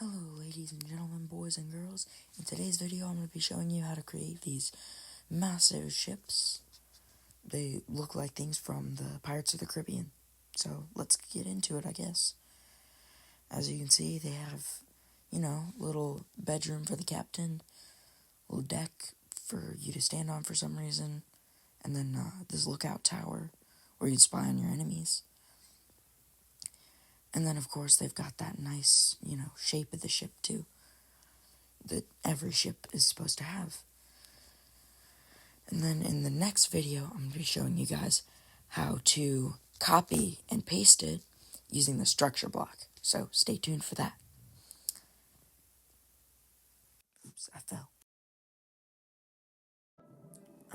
Hello ladies and gentlemen, boys and girls. In today's video I'm going to be showing you how to create these massive ships. They look like things from the Pirates of the Caribbean. So let's get into it, I guess. As you can see, they have, little bedroom for the captain, little deck for you to stand on for some reason, and then this lookout tower where you'd spy on your enemies. And then, of course, they've got that nice, shape of the ship, too, that every ship is supposed to have. And then in the next video, I'm going to be showing you guys how to copy and paste it using the structure block. So stay tuned for that. Oops, I fell.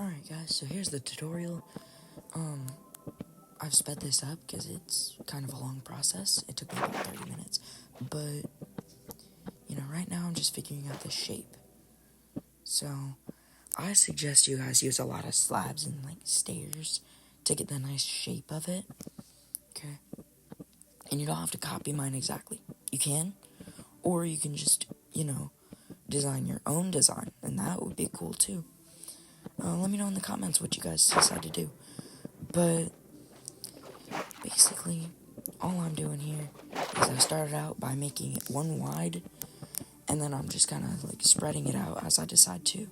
Alright guys, so here's the tutorial. I've sped this up because it's kind of a long process. It took me about 30 minutes. But, right now I'm just figuring out the shape. So, I suggest you guys use a lot of slabs and, stairs to get the nice shape of it. Okay? And you don't have to copy mine exactly. You can, or you can just, design your own design, and that would be cool too. Let me know in the comments what you guys decide to do. But basically, all I'm doing here is I started out by making it one wide, and then I'm just kind of spreading it out as I decide to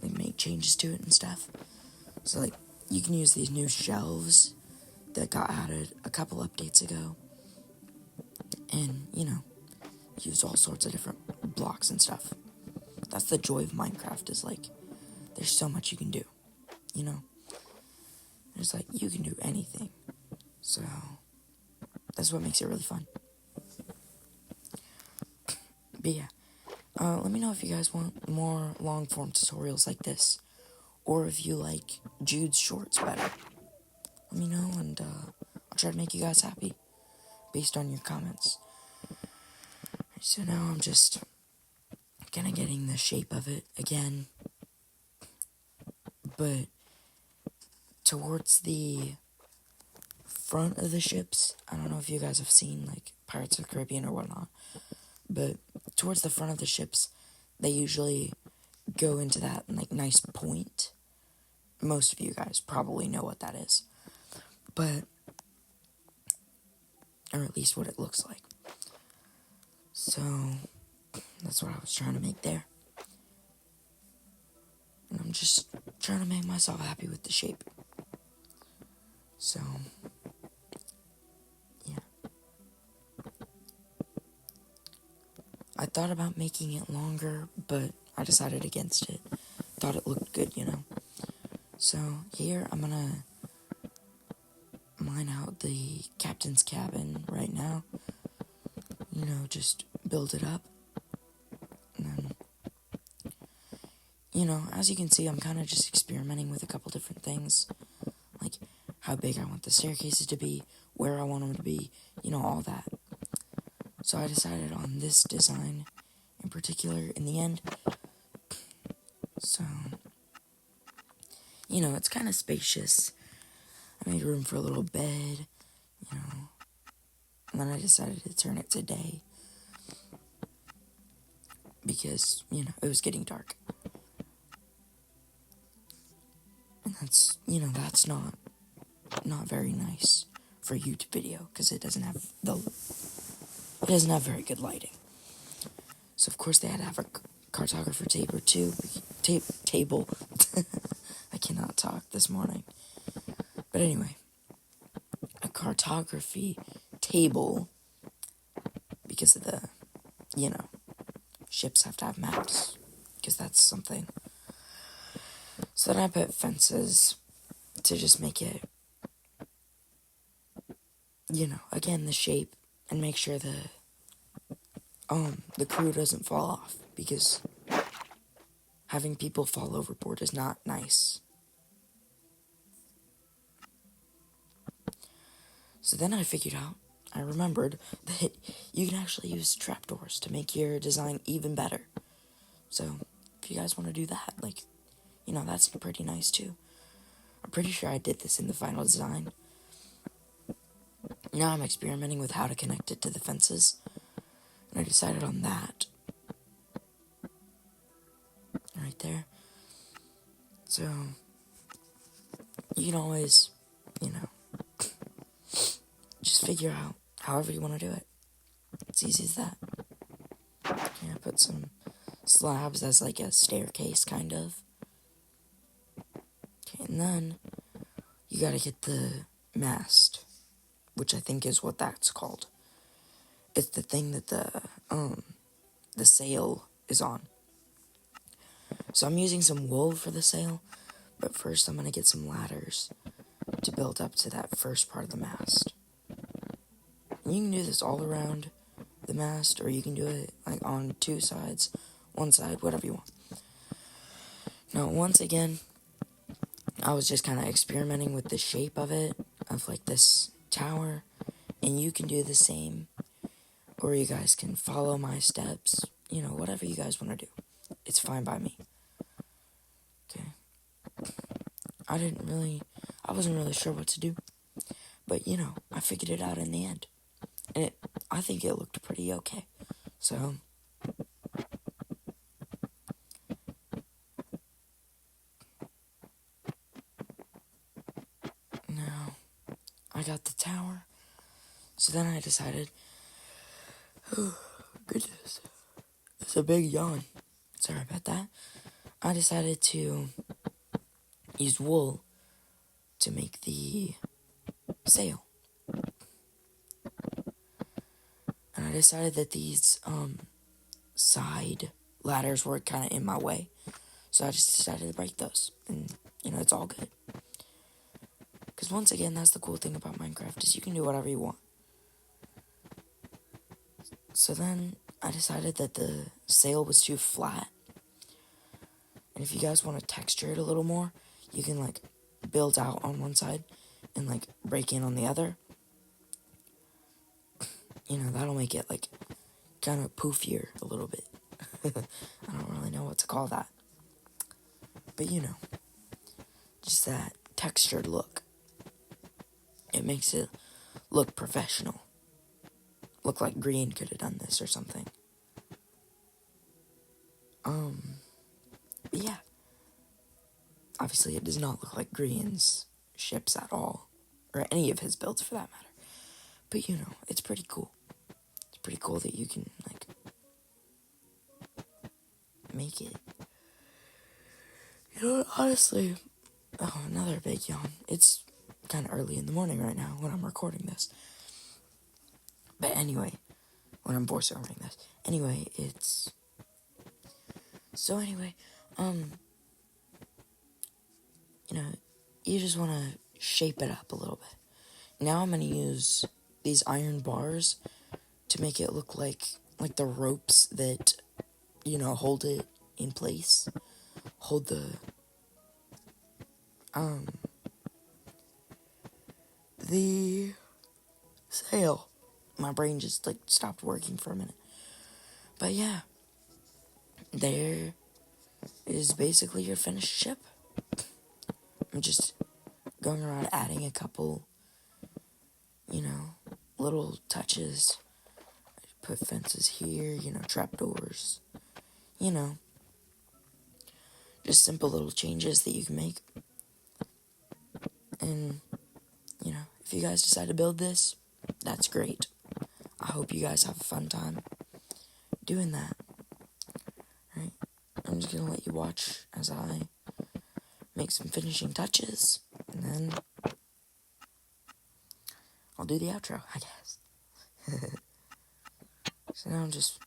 make changes to it and stuff. So you can use these new shelves that got added a couple updates ago, and use all sorts of different blocks and stuff. That's the joy of Minecraft, is there's so much you can do, There's you can do anything. So that's what makes it really fun. But yeah, let me know if you guys want more long form tutorials like this, or if you like Jude's shorts better. Let me know, and I'll try to make you guys happy based on your comments. So now I'm just kind of getting the shape of it again, but towards the front of the ships, I don't know if you guys have seen Pirates of the Caribbean or whatnot, but towards the front of the ships, they usually go into that nice point. Most of you guys probably know what that is, but or at least what it looks like. So that's what I was trying to make there. And I'm just trying to make myself happy with the shape. So, yeah. I thought about making it longer, but I decided against it. Thought it looked good, So, here I'm gonna mine out the captain's cabin right now. Just build it up. And then, as you can see, I'm kind of just experimenting with a couple different things. Like how big I want the staircases to be, where I want them to be, all that. So I decided on this design in particular in the end. So, it's kind of spacious. I made room for a little bed, and then I decided to turn it to day because, it was getting dark. And that's not very nice for a YouTube video because it doesn't have very good lighting. So of course they had to have a cartographer table. I cannot talk this morning. But anyway, a cartography table because of the, ships have to have maps because that's something. So then I put fences to just make it, again, the shape, and make sure the crew doesn't fall off, because having people fall overboard is not nice. So then I remembered that you can actually use trapdoors to make your design even better. So if you guys want to do that, that's pretty nice too. I'm pretty sure I did this in the final design. Now I'm experimenting with how to connect it to the fences. And I decided on that. Right there. So, you can always, just figure out however you want to do it. It's easy as that. Yeah, put some slabs as like a staircase, kind of. Okay, and then you gotta get the mast, which I think is what that's called. It's the thing that the sail is on. So I'm using some wool for the sail, but first I'm gonna get some ladders to build up to that first part of the mast. And you can do this all around the mast, or you can do it like on two sides, one side, whatever you want. Now, once again, I was just kind of experimenting with the shape of it, of like this tower, and you can do the same, or you guys can follow my steps, whatever you guys want to do. It's fine by me. Okay. I wasn't really sure what to do, but I figured it out in the end, and I think it looked pretty okay. So, now I got the tower. So then I decided, oh, goodness, it's a big yawn. Sorry about that. I decided to use wool to make the sail. And I decided that these side ladders were kind of in my way. So I just decided to break those. And, it's all good. Because once again, that's the cool thing about Minecraft, is you can do whatever you want. So then I decided that the sail was too flat. And if you guys want to texture it a little more, you can like build out on one side and like break in on the other. That'll make it like kind of poofier a little bit. I don't really know what to call that. But just that textured look. It makes it look professional. Look like Green could have done this or something. Yeah. Obviously, it does not look like Green's ships at all. Or any of his builds, for that matter. But, it's pretty cool. It's pretty cool that you can, like, make it. Honestly, another big yawn. It's kind of early in the morning right now when I'm recording this. But anyway, when I'm voiceovering this. Anyway, So anyway, you just want to shape it up a little bit. Now I'm going to use these iron bars to make it look like the ropes that, hold it in place. Hold the sail. My brain just, stopped working for a minute. But yeah, there is basically your finished ship. I'm just going around adding a couple, little touches. Put fences here, trapdoors, just simple little changes that you can make. And, if you guys decide to build this, that's great. I hope you guys have a fun time doing that. Right? I'm just going to let you watch as I make some finishing touches, and then I'll do the outro, I guess. So now I'm just,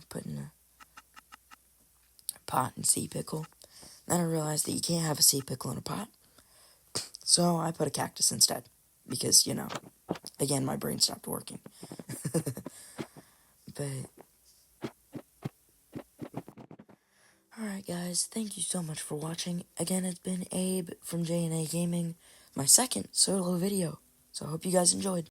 putting a pot and sea pickle. Then I realized that you can't have a sea pickle in a pot. So I put a cactus instead. Because, again, my brain stopped working. But, alright guys, thank you so much for watching. Again, it's been Abe from J&A Gaming, my second solo video. So I hope you guys enjoyed.